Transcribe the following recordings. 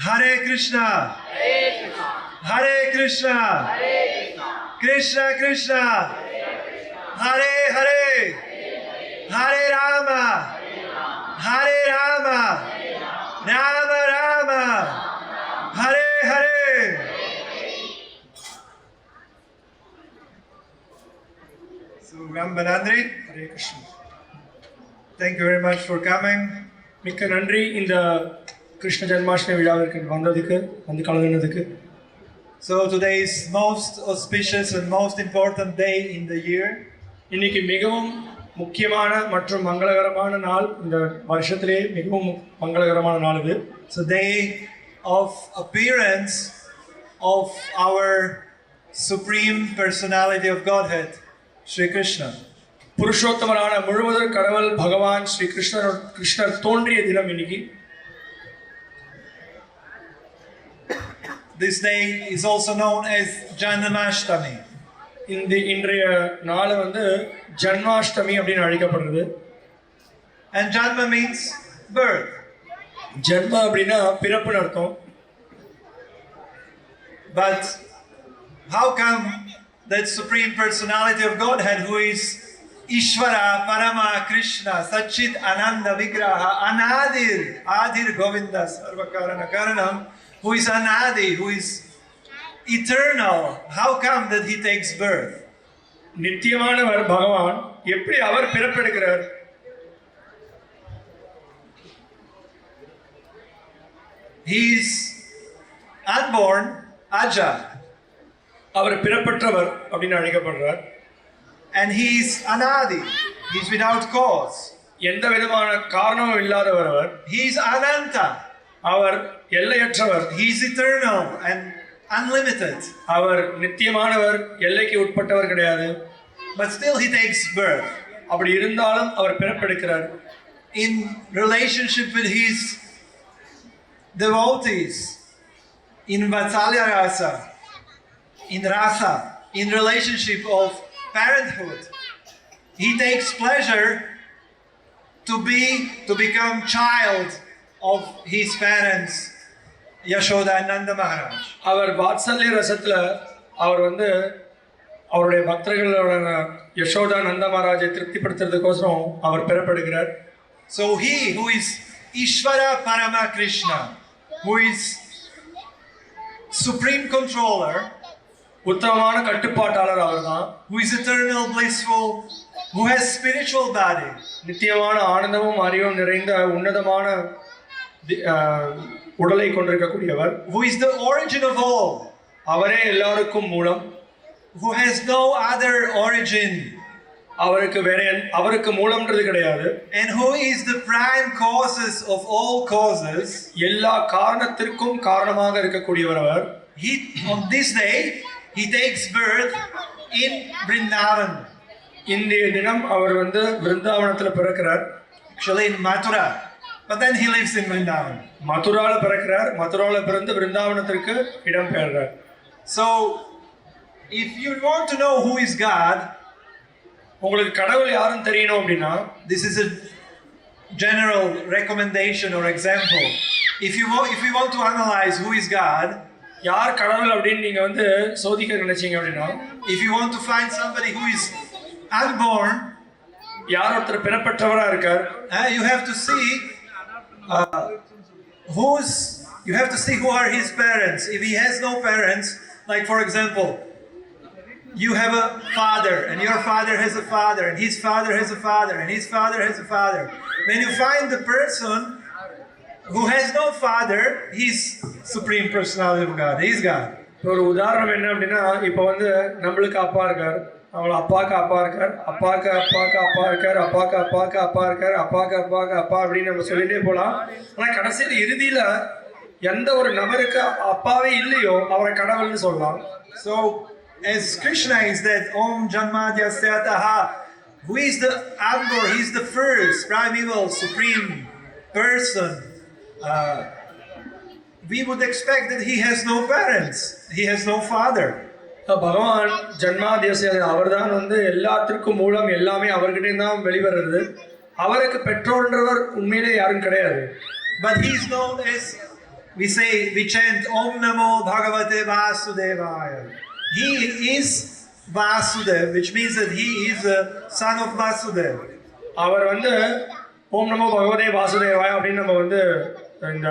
Hare Krishna, Hare Krishna, Krishna Krishna, Hare Hare, Hare Rama, Hare Rama, Rama Rama, Hare Hare. So Rambanandri, Hare Krishna. Thank you very much for coming. மிக்க நன்றி இந்த கிருஷ்ண ஜன்மாஷ்டமி விழாவிற்கு வந்ததுக்கு வந்து கலந்துனதுக்கு. So today is most auspicious and most important day in the year. இன்னைக்கு மிகவும் முக்கியமான மற்றும் மங்களகரமான நாள், இந்த வருஷத்திலே மிகவும் மங்களகரமான நாள் இது. It's a day of appearance of our supreme personality of Godhead, Sri Krishna. புருஷோத்தமரான முழுவதற் கடவுள் பகவான் ஸ்ரீ கிருஷ்ணர் தோன்றிய தினம் இன்னைக்கு. This day is also known as Janmashtami. இன்றைய நாள் வந்து ஜன்மாஷ்டமி அப்படின்னு அழைக்கப்படுறது. And Janma means birth. Janma அப்படின்னா பிறப்புன்னு அர்த்தம். But how come that supreme personality of Godhead, who is Ishvara Parama Krishna Sachit Ananda Vigraha Anadir Adir Govinda Sarvakarana Karanam, who is Anadi, who is eternal, how come that he takes birth? நித்தியமானவர் பகவான் எப்படி அவர் பிறப்பெடுக்கிறார்? He is unborn Aja. அவர் பிறப்பற்றவர் அப்படின்னு அழைக்கப்படுறார். And he is Anadi. He is without cause. எந்த விதமான காரணமும் இல்லாதவர் அவர். He is Ananta. Our எல்லையற்றவர். He is eternal and unlimited. அவர் நித்தியமானவர், எல்லைக்கு உட்பட்டவர் கிடையாது. But still he takes birth. அப்படி இருந்தாலும் அவர் பிறப்பெடுக்கிறார். In relationship with his devotees, in Vatsalya Rasa, in Rasa, in relationship of parenthood, he takes pleasure to become child of his parents, Yashoda and Nanda Maharaj. அவர் வாத்சல்ய ரசத்துல அவர் வந்து அவருடைய பக்தர்களோட யசோதா நந்த மகாராஜை திருப்திப்படுத்துறதுக்கோசரம் அவர் பிறப்பெடுக்கிறார். So he who is Ishvara Parama Krishna, who is supreme controller, உத்தமமான கட்டுப்பாட்டாளர் அவர்தான். who is eternal blissful, who has spiritual body, நித்தியமான ஆனந்தமும் அறிவும் நிறைந்த உன்னதமான உடலை கொண்டிருக்கக்கூடியவர். who is the origin of all, அவரே எல்லாருக்கும் மூலம். who has no other origin, அவருக்கு மூலம்ன்றது கிடையாது. and who is the prime causes of all causes, எல்லா காரணத்திற்கும் காரணமாக இருக்கக்கூடியவர் அவர். he on this day he takes birth in Vrindavan. இன்றைய தினம் அவர் வந்து விருந்தாவனத்துல பிறக்கிறார். Actually in Mathura, but then he lives in Vrindavan. மதுரால பிறக்கிறார். மதுரால பிறந்து விருந்தாவனத்திற்கு இடம் பெயர்றார். So if you want to know who is God, உங்களுக்கு கடவுள் யாருன்னு தெரியணும் அப்படின்னா, this is a general recommendation or example. If you want to analyze who is God, யார் கடவுள் அப்படின்னு நீங்க வந்து சோதிக்க நினைச்சீங்க அப்படின்னா, if you want to find somebody who is unborn, யார் ஒருத்தர் பிறப்பற்றவரா இருக்கார், you have to see who are his parents. If he has no parents, like for example, you have a father and your father has a father and his father has a father and his father has a father. When you find the person who has no father, he's supreme personality of God. He is God. ஒரு உதாரணம் என்ன அப்படின்னா, இப்போ வந்து நம்மளுக்கு அப்பா இருக்கார், அவங்கள அப்பாவுக்கு அப்பா இருக்கார், அப்பாவுக்கு அப்பாவுக்கு அப்பா இருக்கார், அப்பாவுக்கு அப்பாவுக்கு அப்பா இருக்கார், அப்பாவுக்கு அப்பாவுக்கு அப்பா அப்படின்னு நம்ம சொல்லிட்டே போகலாம். ஆனால் கடைசியில் இறுதியில் எந்த ஒரு நபருக்கு அப்பாவே இல்லையோ அவரை கடவுள்னு சொல்லலாம். So as Krishna is that Om Janmadhyasya, who is the Ambor, he is the first primeval supreme person. We would expect that he has no parents, he has no father. பகவான் ஜன்மாதியச அவர்தான் வந்து எல்லாத்திற்கும் மூலம், எல்லாமே அவர்கிட்ட தான் வெளிவருது. அவருக்கு பெற்றோர்ன்றவர் உண்மையிலே யாரும் கிடையாது. But he is known as we chant Om Namo Bhagavate Vasudevaya. He is Vasudev, which means that he is a son of Vasudev. அவர் வந்து ஓம் நமோ பகவதே வாசுதேவாய அப்படின்னு நம்ம வந்து இந்த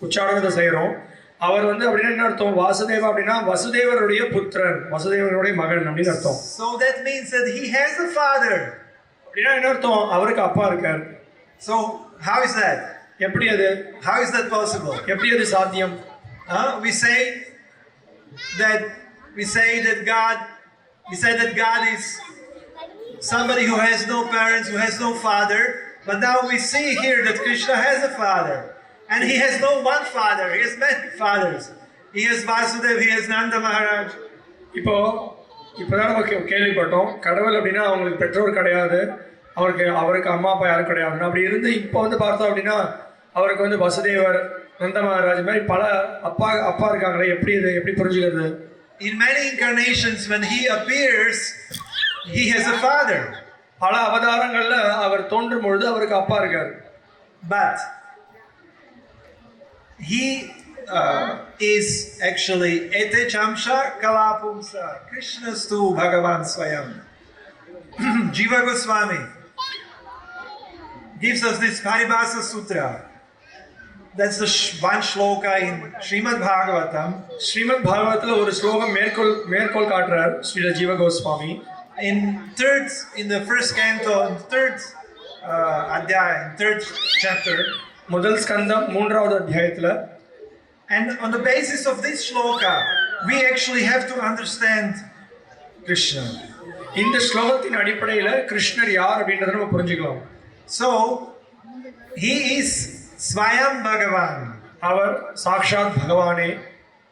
உச்சாரணத்தை செய்கிறோம். அவர் வந்து அப்படின்னா என்ன அர்த்தம்? வாசுதேவா அப்படின்னா வசுதேவருடைய புத்திரன், வசுதேவனுடைய மகன் அப்படின்னு அர்த்தம். So that means that he has a father. அப்படின்னா என்ன அர்த்தம்? அவருக்கு அப்பா இருக்கார். So how is that? எப்படி அது? How is that possible? எப்படி அது சாத்தியம்? We say that God is somebody who has no parents, who has no father. But now we see here that Krishna has a father. And he has no one father, he has many fathers. He has Vasudev, he has Nanda Maharaj. இப்போதான் நம்ம கேள்விப்பட்டோம், கடவுள் அப்படின்னா அவங்களுக்கு பெற்றோர் கிடையாது, அவருக்கு அம்மா அப்பா யாரும் கிடையாது. அப்படி இருந்து இப்போ வந்து பார்த்தோம் அப்படின்னா அவருக்கு வந்து வசுதேவர், நந்த மகாராஜ் மாதிரி பல அப்பா இருக்காங்களே. எப்படி புரிஞ்சுக்கிறது? In many incarnations when he appears, he has a father. பல அவதாரங்கள்ல அவர் தோன்றும் பொழுது அவருக்கு அப்பா இருக்காரு. But he is actually ete chamsha kalapumsa Krishnastu Bhagavan Swayam. Jiva Goswami gives us this Paribhasa Sutra. That's the one shloka in Srimad Bhagavatam. Srimad பாகவத்துல ஒரு ஸ்லோகம் மேற்கோள் காட்டுறார் ஸ்ரீல ஜீவ Goswami. In the first canto, in third adhyaya, in third chapter, முதல் ஸ்கந்தம் 3வது அத்தியாயத்துல. And on the basis of this shloka, we actually have to understand Krishna. இந்த ஸ்லோகத்தின் அடிப்படையில் கிருஷ்ணர் யார் அப்படின்றத நம்ம புரிஞ்சுக்கலாம். So he is Swayam Bhagavan. அவர் சாக்ஷாத் பகவானே.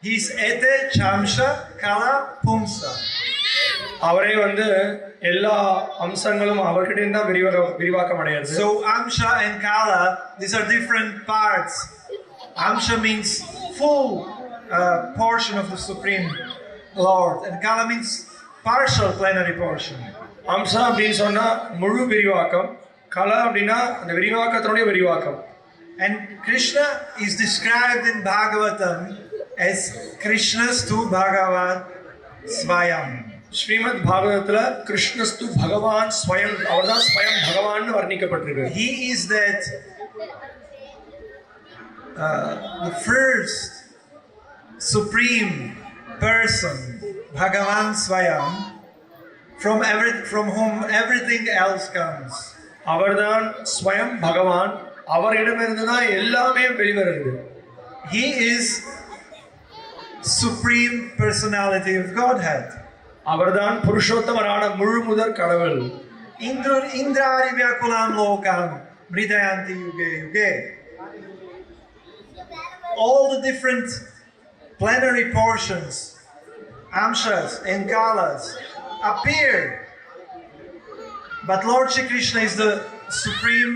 He is ete chamsha kala pumsa. அவரே வந்து எல்லா அம்சங்களும் அவர்கிட்ட இருந்தா விரிவாக்கம் அடையாது. So amsha and kala, these are different parts. Amsha means full portion of the Supreme Lord, and kala means partial plenary portion. Amsa அப்படின்னு சொன்னா முழு விரிவாக்கம், கலா அப்படின்னா அந்த விரிவாக்கத்தினுடைய விரிவாக்கம். And Krishna is described in Bhagavatam as Krishnastu Bhagavan Swayam. Srimad பாகவதத்துல கிருஷ்ணஸ்து பகவான் ஸ்வயம், அவர்தான் ஸ்வயம் பகவான் வர்ணிக்கப்பட்டிருக்கு. He is that the first supreme person, Bhagavan Swayam, from whom everything else comes. அவர்தான் ஸ்வயம் பகவான், அவரிடமிருந்து தான் எல்லாமே வெளிவருது. He is supreme personality of Godhead. அவர்தான் புருஷோத்தமரான முழு முதற் கடவுள். Indrari vyakulam lokam mridayanti yuge yuge. All the different plenary portions, amshas and kalas, appear. But Lord Shri Krishna is the supreme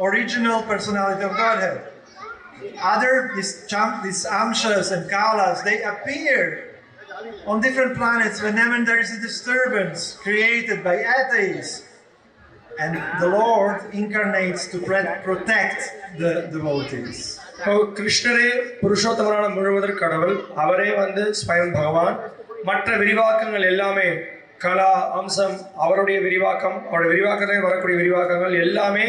original personality of Godhead. These amshas and kalas, they appear on different planets whenever there is a disturbance created by atheists. And the Lord incarnates to protect the devotees. கிருஷ்ணரே புருஷோத்தமரான முழுவதற் கடவுள், அவரே வந்து ஸ்வயம் பகவான். மற்ற விரிவாக்கங்கள் எல்லாமே கலா அம்சம், அவருடைய விரிவாக்கம், அவருடைய விரிவாக்கத்தில் வரக்கூடிய விரிவாக்கங்கள் எல்லாமே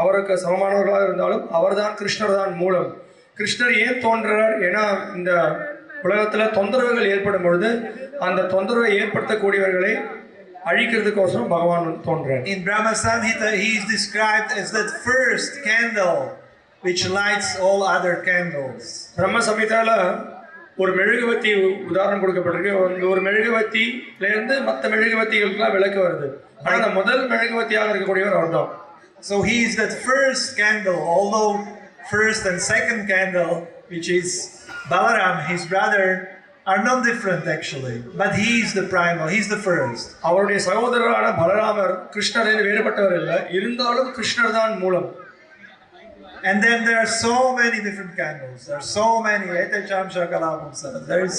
அவருக்கு சமமானவர்களாக இருந்தாலும் அவர்தான், கிருஷ்ணர் தான் மூலம். கிருஷ்ணர் ஏன் தோன்றுறார்? ஏன்னா இந்த உலகத்தில் தொந்தரவுகள் ஏற்படும் பொழுது அந்த தொந்தரவை ஏற்படுத்தக்கூடியவர்களை அழிக்கிறதுக்கோசரம் பகவான் தோன்றார். In Brahma Samhita he is described as that first candle which lights all other candles. பிரம்ம சம்ஹிதால ஒரு மெழுகுவத்தி உதாரணம் கொடுக்கப்பட்டிருக்கு. ஒரு மெழுகுவத்தில இருந்து மற்ற மெழுகுவத்திகளுக்கெல்லாம் விளக்கு வருது. ஆனால் அந்த முதல் மெழுகுவத்தியாக இருக்கக்கூடியவர் அவர்தான். So he is that first candle, although first and second candle, which is Balaram, his brother, are not different actually, but he is the primal, he is the first. அவருடைய சகோதரரான பலராமர் கிருஷ்ணரில் வேறுபட்டவர் இல்லை, இருந்தாலும் கிருஷ்ணர் தான் மூலம். And then there are so many different candles. There are so many. There is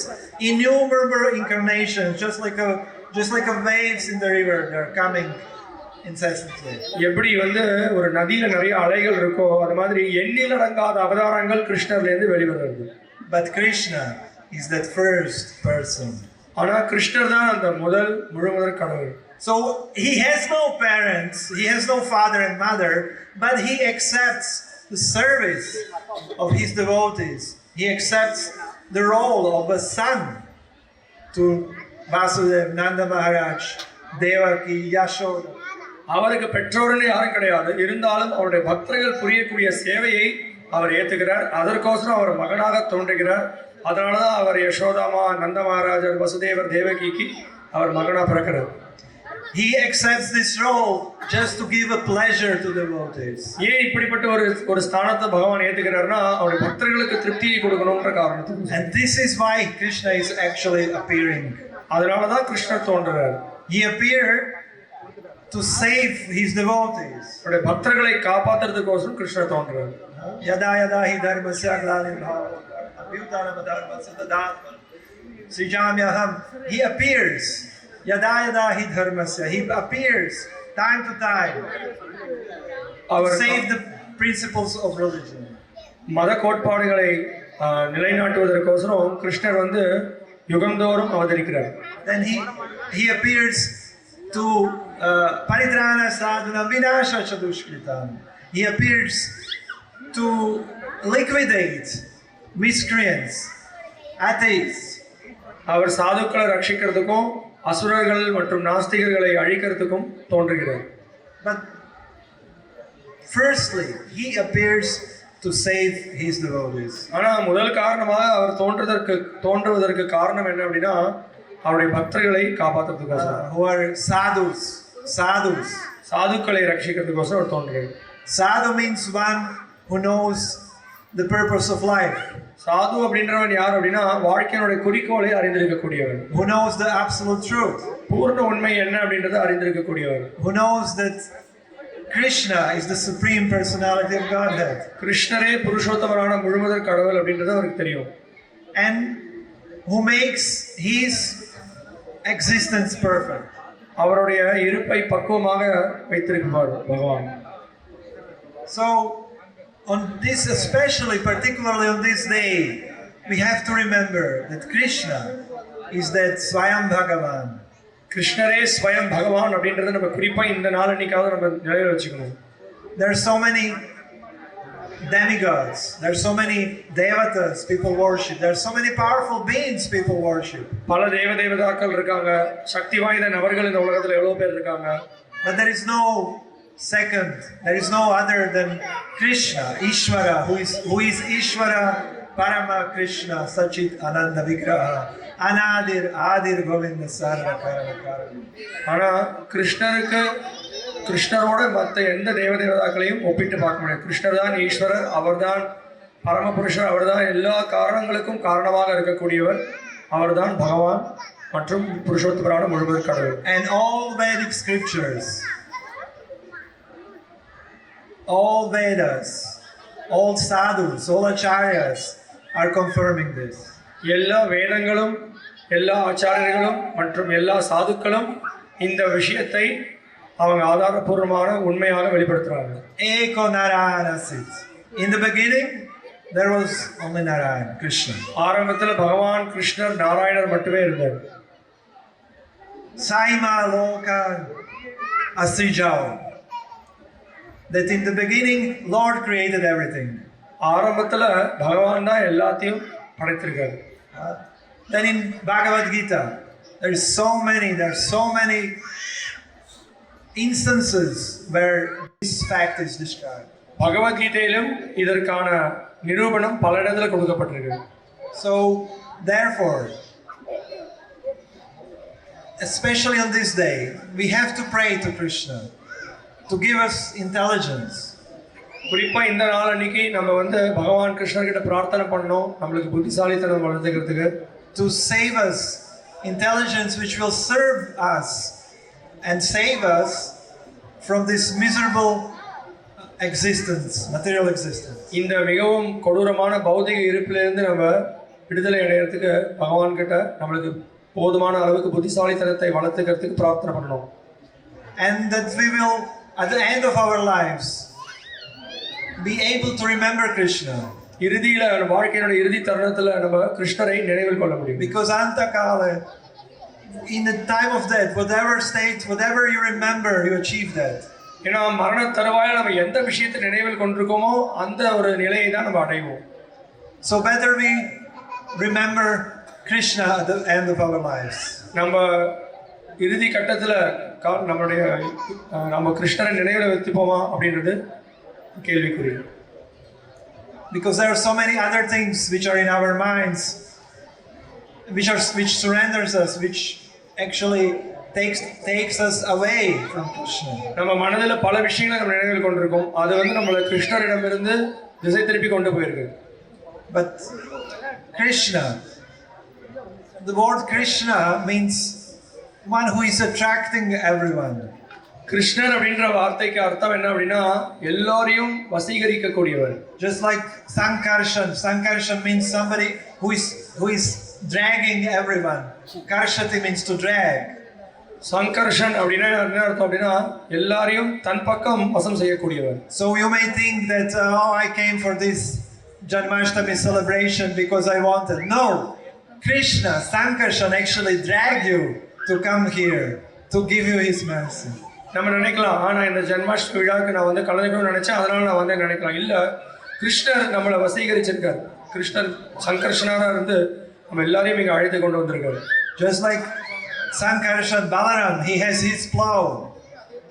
innumerable incarnations, just like a waves in the river. They are coming incessantly. எப்படி வந்து ஒரு நதியில நிறைய அலைகள் இருக்கோ அது மாதிரி எண்ணிலடங்காத அவதாரங்கள் கிருஷ்ணர்ல இருந்து வெளிவருது. But Krishna is that first person. ஆனா கிருஷ்ணர் தான் அந்த முழுமுதற் கடவுள். So he has no parents, he has no father and mother, but he accepts the service of his devotees. He accepts the role of a son to Vasudev, Nanda Maharaj, Devaki, Yashoda. அவருக்கு பெற்றோர்னு யாரும் கிடையாது. இருந்தாலும் அவருடைய பக்தர்கள் புரியக்கூடிய சேவையை அவர் ஏற்றுக்கிறார். அதற்கோசரம் அவர் மகனாக தோன்றுகிறார். அதனால தான் அவர் யசோதாமா, நந்த மகாராஜர், வசுதேவர், தேவகிக்கு அவர் மகனாக பிறக்கிறார். He accepts this role just to give a pleasure to devotees. ஏன் இப்படிப்பட்ட ஒரு ஸ்தானத்தை பகவான் ஏத்துக்கிறார்னா அவருடைய பக்தர்களுக்கு திருப்தியை கொடுக்கணும்ன்ற காரணத்துக்கு. And this is why Krishna is actually appearing. அதனால தான் கிருஷ்ணர் தோன்றுறார். He appeared to save his devotees. அவருடைய பக்தர்களை காப்பாத்துறதுக்கோசரம் கிருஷ்ணர் தோன்றுறார். Yada yada hi dharmasya glanirbhava abhyutanam dharmasya tadatma srijamyaham. He appears. Yada yada hi dharmasya. He appears time to time to save the principles of religion. மத கோட்பாடுகளை நிலைநாட்டுவதற்கோசரம் கிருஷ்ணர் வந்து யுகந்தோறும் அவதரிக்கிறார். Then he appears to paritrana sadhana vinasha chadushkritam. He appears to liquidate miscreants, atheists. அவர் சாதுக்களை ரட்சிக்கிறதுக்கும் அசுரர்கள் மற்றும் நாஸ்திகர்களை அழிக்கிறதுக்கும் தோன்றுகிறார். But firstly, he appears to save his devotees. ஆனா முதல் காரணமாக அவர் தோன்றுவதற்கு காரணம் என்ன அப்படின்னா அவருடைய பக்தர்களை காப்பாற்றுறதுக்கோசரம். Who are sadhus. சாதுக்களை ரட்சிக்கிறதுக்கோசரம் our தோன்றுகிறார். Sadhu means one who knows the purpose of life. சாது அப்படின்றவன் யார் அப்படின்னா வாழ்க்கையினுடைய குறிக்கோளை அறிந்திருக்கக்கூடியவன். Who knows the absolute truth. பூர்ண உண்மை என்ன அப்படின்றத அறிந்திருக்கக்கூடியவன். Who knows that Krishna is the supreme personality of Godhead. கிருஷ்ணரே புருஷோத்தமரான முழுமுதற் கடவுள் அப்படின்றது அவருக்கு தெரியும். And who makes his existence perfect. அவருடைய இருப்பை பக்குவமாக வைத்திருக்கிறார் பகவான். So on this, especially particularly on this day, we have to remember that Krishna is that Swayam Bhagavan. கிருஷ்ணரே ஸ்வயம் பகவான் அப்படின்றத நம்ம குறிப்பா இந்த நாள் அன்னைக்காவது நம்ம நினைவில் வச்சுக்கணும். There are so many demigods, there are so many devatas people worship, there are so many powerful beings people worship. பல தேவதாக்கள் இருக்காங்க, சக்தி வாய்ந்த நபர்கள் இந்த உலகத்துல எவ்வளவு பேர் இருக்காங்க. But there is no second, there is no other than Krishna, Ishvara, who is Ishvara, Parama Krishna, Sachit Ananda Vigraha, Anadir Adir Govinda Sarva Karana Karana. ஆனா கிருஷ்ணரோட மற்ற எந்த தேவதாக்களையும் ஒப்பிட்டு பார்க்க முடியாது. கிருஷ்ணர் தான் ஈஸ்வரர், அவர்தான் பரமபுருஷர், அவர்தான் எல்லா காரணங்களுக்கும் காரணமாக இருக்கக்கூடியவர், அவர்தான் பகவான் மற்றும் புருஷோத்தமரான முழுமுதற் கடவுள். And all Vedic scriptures, all Vedas, all sadhus, all acharyas are confirming this. எல்லா வேதங்களும் எல்லா ஆச்சாரியர்களும் மற்றும் எல்லா சாதுக்களும் இந்த விஷயத்தை அவங்க ஆதாரபூர்வமான உண்மையாக வெளிப்படுத்துறாங்க. Eko Narayana sit. In the beginning there was only Narayan, Krishna. ஆரம்பத்தில் பகவான் கிருஷ்ணர் நாராயணர் மட்டுமே இருந்தார். Saima Lokan Asrijao. That in the beginning Lord created everything. ஆரம்பத்தில் பகவான் தான் எல்லாத்தையும் படைத்திருக்காரு. Then in Bhagavad Gita there are so many instances where this fact is described. பகவத்கீதையிலும் இதற்கான நிரூபணம் பல இடத்துல கொடுக்கப்பட்டிருக்கு. So therefore, especially on this day, we have to pray to Krishna to give us intelligence. குறிப்பா இந்த நாள் அன்னைக்கு நம்ம வந்து பகவான் கிருஷ்ணர்கிட்ட பிரார்த்தனை பண்ணணும், நம்மளுக்கு புத்திசாலித்தனம் வளர்த்துக்கிறதுக்கு. To save us intelligence which will serve us and save us from this miserable existence, material existence. இந்த மிகவும் கொடூரமான பௌதிக இருப்பிலிருந்து நம்ம விடுதலை அடைகிறதுக்கு பகவான் கிட்ட நம்மளுக்கு போதுமான அளவுக்கு புத்திசாலித்தனத்தை வளர்த்துக்கிறதுக்கு பிரார்த்தனை பண்ணணும். and that we will, at the end of our lives, be able to remember Krishna. இறுதியில வாழ்க்கையோட இறுதி தருணத்துல நம்ம கிருஷ்ணரை நினைவில் கொள்ள முடியும். Because antakale, in the time of death, whatever state, whatever you remember, you achieve that. ஏன்னா மரண தருவாயில நம்ம எந்த விஷயத்தை நினைவில் கொண்டிருக்கோமோ அந்த ஒரு நிலையை தான் நம்ம அடைவோம். So better we remember Krishna at the end of our lives. நம்ம இறுதி கட்டத்துல நம்ம கிருஷ்ணரை நினைவில் வைத்துப்போமா அப்படின்றது கேள்விக்குறி. Because there are so many other things which are in our minds, which surrenders us, which actually takes us away from Krishna. நம்ம மனதில் பல விஷயங்களை நம்ம நினைவில் கொண்டிருக்கோம். அது நம்மளை கிருஷ்ணரிடமிருந்து திசை திருப்பி கொண்டு போயிருக்கு. But Krishna, the word Krishna means one who is attracting everyone. கிருஷ்ணர் அப்படின்ற வார்த்தைக்கு அர்த்தம் என்ன அப்படின்னா எல்லாரையும் வசீகரிக்க கூடியவர். Just like Sankarshan means somebody who is dragging everyone. Karshati means to drag. Sankarshan அப்படின்னா என்ன அர்த்தம் அப்படின்னா எல்லாரையும் தன் பக்கம் வசம் செய்யக்கூடியவர். So you may think that I came for this Janmashtami celebration because I wanted. No, Krishna, Sankarshan actually dragged you to come here to give you his mercy. நம்ம நினைக்கலாம் நான் இந்த ஜன்மாஷ்டமி விழாவுக்கு நான் கலந்துக்கணும்னு நினைச்சேன், அதனால நான் நினைக்கலாம். இல்ல, கிருஷ்ணர் நம்மளை வசீகரிச்சிருக்காரு. கிருஷ்ணர் சங்கர்ஷனாக இருந்து நம்ம எல்லாரையும் இங்கே அழைத்து கொண்டு வந்திருக்காரு. Just like Sankarshan Balaram, he has his plow,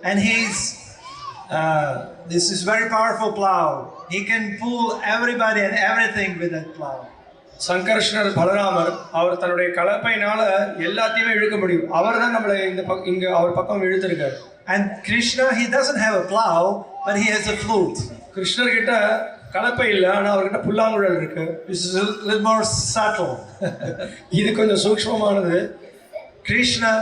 and this is very powerful plow. He can pull everybody and everything with that plow. சங்கர்ஷ்ணர் பலராமர் அவர் தன்னுடைய கலப்பையினால எல்லாத்தையுமே இழுக்க முடியும். அவர் தான் நம்மளை இங்க அவர் பக்கம் இழுத்திருக்காரு. And Krishna, he doesn't have a plow, but he has a flute. கிருஷ்ணர் கிட்ட கலப்பை இல்லை, ஆனா அவர்கிட்ட புல்லாங்குழல் இருக்கு. This is a little more subtle. இது கொஞ்சம் சூக்ஷ்மமானது. Krishna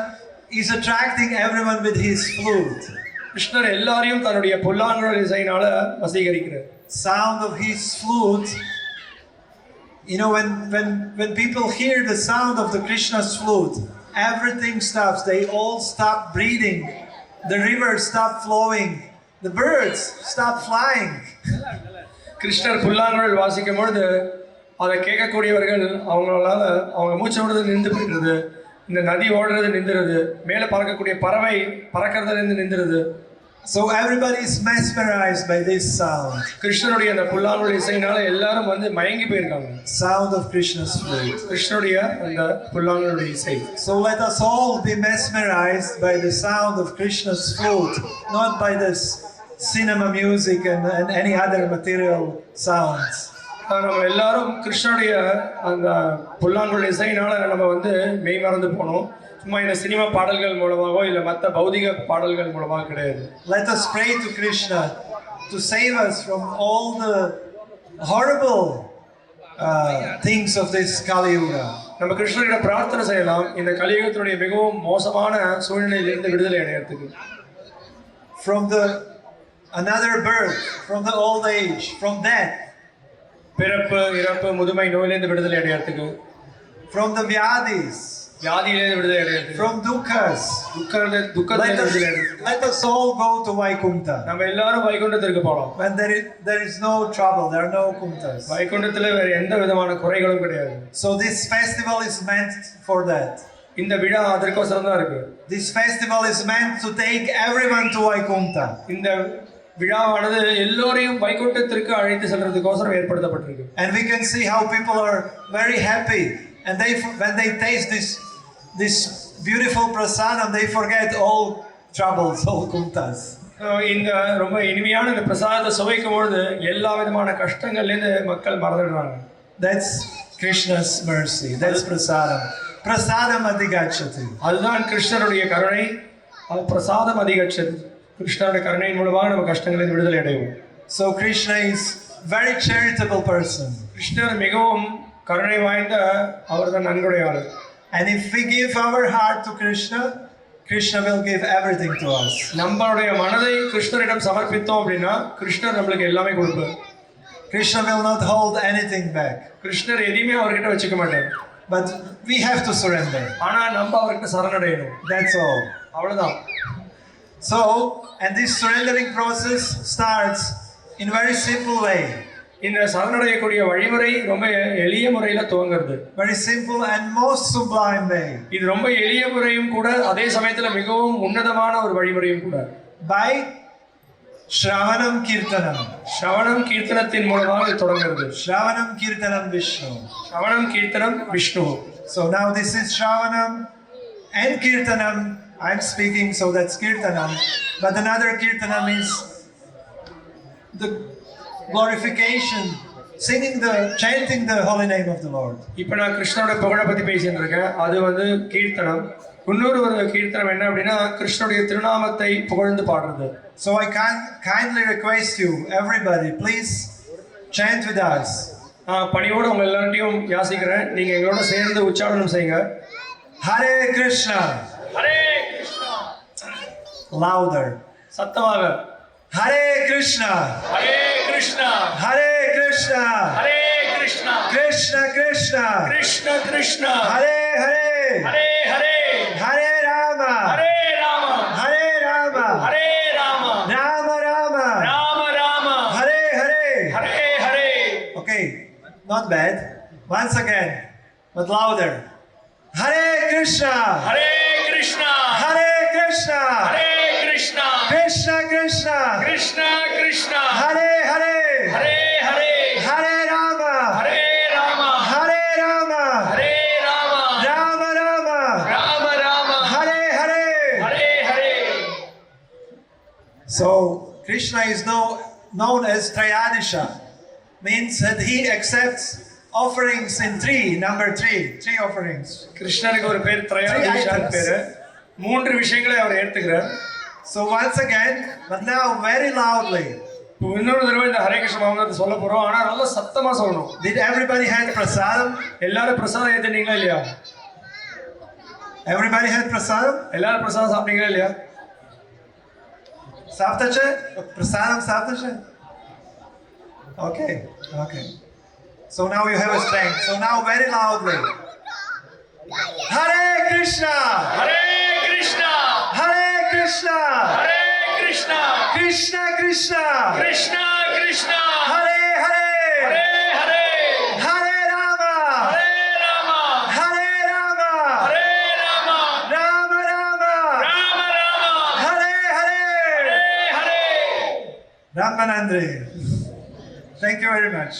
is attracting everyone with his flute. கிருஷ்ணர் எல்லாரையும் தன்னுடைய புல்லாங்குழல் இசையினால வசீகரிக்கிறார். Sound of his flute. You know, when people hear the sound of the Krishna's flute, everything stops. They all stop breathing. The rivers stop flowing. The birds stop flying. கிருஷ்ணர் புல்லாங்குழல் வாசிக்கும் பொழுது அதை கேட்கக்கூடியவர்கள் அவங்க மூச்சு விடுறது நின்று போயிடுறது, இந்த நதி ஓடுறது நின்றுறது, மேலே பறக்கக்கூடிய பறவை பறக்கிறதுலேருந்து நின்றுறது. So everybody is mesmerized by this sound. கிருஷ்ணனுடைய அந்த புல்லாங்குழல் இசையினால எல்லாரும் மயங்கி போயிருக்காங்க. Sound of Krishna's flute. கிருஷ்ணனுடைய அந்த புல்லாங்குழல் இசை. So let us all be mesmerized by the sound of Krishna's flute, not by this cinema music and any other material sounds. நம்ம எல்லாரும் கிருஷ்ணனுடைய அந்த புல்லாங்குழல் இசையினால நம்ம மெய் மறந்து போனோம். சும்மா இந்த சினிமா பாடல்கள் மூலமாகவோ இல்லை மற்ற பௌதிக பாடல்கள் மூலமாக கிடையாது. Let us pray to Krishna to save us from all the horrible things of this Kali Yuga. நம்ம கிருஷ்ணரிட பிரார்த்தனை செய்யலாம் இந்த கலியுகத்தினுடைய மிகவும் மோசமான சூழ்நிலையிலிருந்து விடுதலை அடையறதுக்கு. From the another birth, from the old age, from death. பிறப்பு, இறப்பு, முதுமை நோயிலிருந்து விடுதலை அடையறதுக்கு. From the vyadis. வியாதியிலிருந்து விடுதலை அடையறதுக்கு. From dukkha's. துக்கத்திலிருந்து விடுதலை அடையறதுக்கு. Let us all go to Vaikuntha. நம்ம எல்லாரும் வைகுண்டத்திற்கு போலாம். When there is no trouble, there are no kuntas. வைகுண்டத்துல வேற எந்த விதமான குறைகளும் கிடையாது. So this festival is meant for that. இந்த விழா அதற்கோசரம் தான் இருக்கு. This festival is meant to take everyone to Vaikuntha. இந்த விழாவானது எல்லோரையும் வைகுண்டத்திற்கு அழைத்து செல்றதுக்கோசரம் ஏற்படுத்தப்பட்டிருக்கு. And we can see how people are very happy, and when they taste this beautiful prasadam, they forget all troubles, all kuntas. இந்த ரொம்ப இனிமையான இந்த பிரசாதத்தை சுவைக்கும் பொழுது எல்லா விதமான கஷ்டங்கள்லேருந்து மக்கள் மறந்துடுறாங்க. That's Krishna's mercy. That's prasadam. Prasadam adhigachati. அதுதான் கிருஷ்ணருடைய கருணை. அது பிரசாதம் அதிகச்சது. கிருஷ்ணருடைய கருணையின் மூலமாக நம்ம கஷ்டங்களிலிருந்து விடுதலை அடைவோம். So Krishna is very charitable person. கிருஷ்ணர் மிகவும் கருணை வாய்ந்த அவர்தான் நன்கொடையாளர். And if we give our heart to Krishna, Krishna will give everything to us. நம்மளுடைய மனதை கிருஷ்ணரிடம் சமர்ப்பித்தோம் அப்படின்னா கிருஷ்ணர் நம்மளுக்கு எல்லாமே கொடுப்பார். Krishna will not hold anything back. கிருஷ்ணர் எதையுமே அவர்கிட்ட வச்சுக்க மாட்டார். But we have to surrender. ஆனா நம்ம அவர்கிட்ட சரணடையணும். That's all. அவ்வளவுதான். So, and this surrendering process starts in a very simple way. இந்த சரணடையக்கூடிய வழிமுறை ரொம்ப எளிய முறையில் துவங்குறது. Very simple and most sublime way. இது ரொம்ப எளிய முறையும் கூட, அதே சமயத்தில் மிகவும் உன்னதமான ஒரு வழிமுறையும் கூட. By Shravanam Kirtanam. Shravanam Kirtanatin மூலமாக தொடங்குகிறது. Shravanam Kirtanam Vishnu. Shravanam Kirtanam Vishnu. So now this is Shravanam and Kirtanam. I'm speaking, so that's Kirtanam. But another Kirtanam is the glorification, singing chanting the holy name of the Lord. இப்போ நான் கிருஷ்ணனோட புகழை பத்தி பேசிட்டு இருக்கேன். அது வந்து கீர்த்தனம். இன்னொரு கீர்த்தனம் என்ன அப்படின்னா கிருஷ்ணனுடைய திருநாமத்தை புகழ்ந்து பாடுறது. So I kindly request you, everybody, please chant with us. பணியோட உங்க எல்லாரையும் யாசிக்கிறேன், நீங்க எங்களோட சேர்ந்து உச்சாரணம் செய்யுங்க. Hare Krishna. Hare Krishna. Louder. சத்தமாக. Hare Krishna. Hare Krishna. Hare Krishna. Hare Krishna. Krishna Krishna. Krishna Krishna. Hare Hare. Hare Hare. Hare Rama. Hare Rama. Hare Rama. Hare Rama. Rama Rama. Rama Rama. Hare Hare. Hare Hare. Okay, not bad. Once again, but louder. Hare Krishna. Hare Krishna. Hare Krishna. Hare Krishna. Krishna Krishna. Krishna Krishna. Hare Hare. Hare Hare. Hare Rama. Hare Rama. Hare Rama. Hare Rama. Rama Rama. Rama Rama. Hare Hare. Hare Hare. So Krishna is known as Trayadisha, means that he accepts offerings in number three offerings. கிருஷ்ணருக்கு ஒரு பேர் திரையாதிஷான்னு பேரு. 3 விஷயங்களை அவர் ஏத்துக்கிறார். So once again, but now very loudly. இன்னொரு தடவை இந்த ஹரே கிருஷ்ண மந்திரத்தை சொல்ல போறோம், ஆனா ரொம்ப சத்தமா சொல்லணும். Did everybody had prasadam? எல்லாரும் பிரசாதம் ஏத்துனீங்களா இல்லையா? Everybody had prasadam? எல்லாரும் பிரசாதம் சாப்பிட்டீங்களா இல்லையா? Saptache? Prasadam saptache? Okay. So now you have a strength. So now very loudly. Hare Krishna. Hare Krishna. Hare Krishna. Hare Krishna. Krishna Krishna. Krishna Krishna. Hare Hare. Hare Hare. Hare Rama. Hare Rama. Hare Rama. Hare Rama. Rama Rama. Rama Rama. Hare Hare. Hare Hare. Ramanandri. Thank you very much.